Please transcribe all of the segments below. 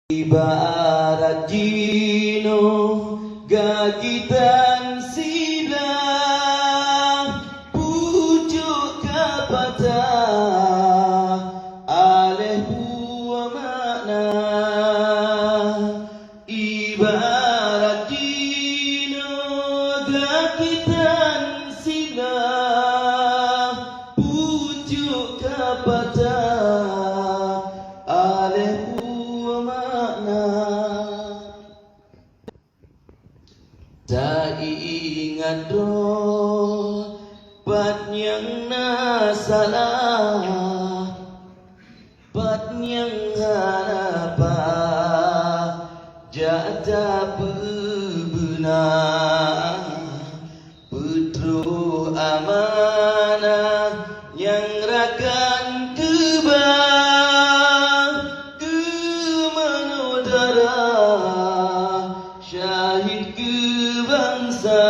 Ibarat jino gagitan silang pucuk kapata aleh buah makna. Ibarat jino gagitan silang pucuk kapata aleh tak ingat doh pat yang na salah pat yang harapa jata bebenar petro amanah yang rakan kebang ke manodara syahid bangsa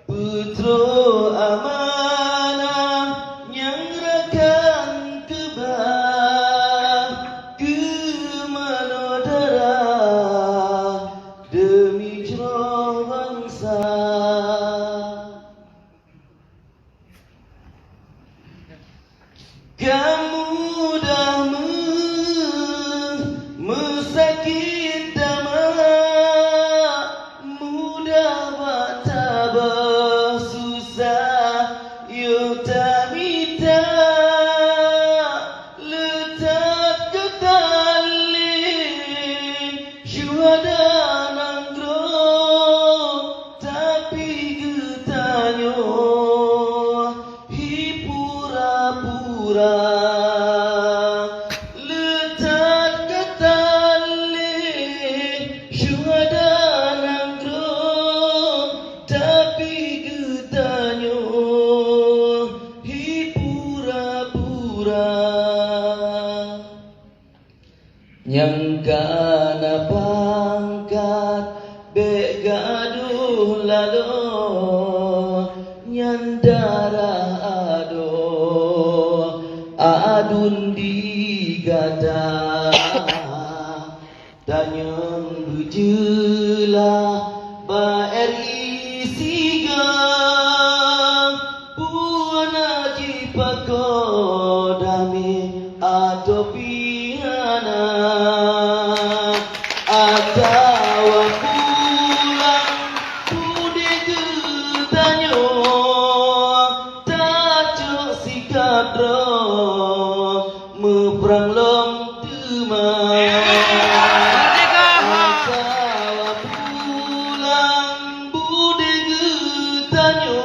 putro amanah yang rakan kebang ke manodara demi jero bangsa. Kamu dah mesakit yang kana pangkat be gaduh lalo nyandara adun digada tanyang bujela ba ri sigang puana jipakodami adopi atawa pulang budi getanyo tajuk sikap roh meperang lom atawa pulang budi getanyo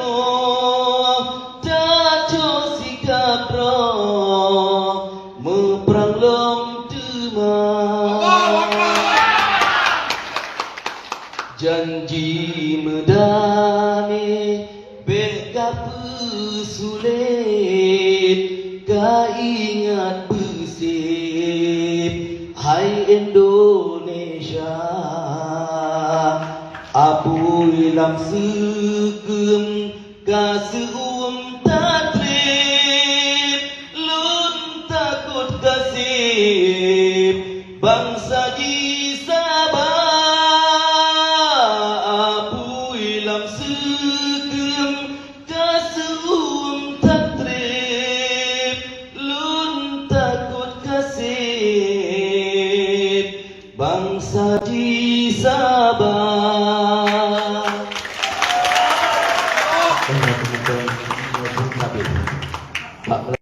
tajuk sikap roh meperang lom janji medami beka pesulit kaingat besip hai Indonesia apui lam segem kasuum tatrip lun takut kasip bangsa ji sabar segem kasum tatrip lun takut kasih bangsa di Sabah.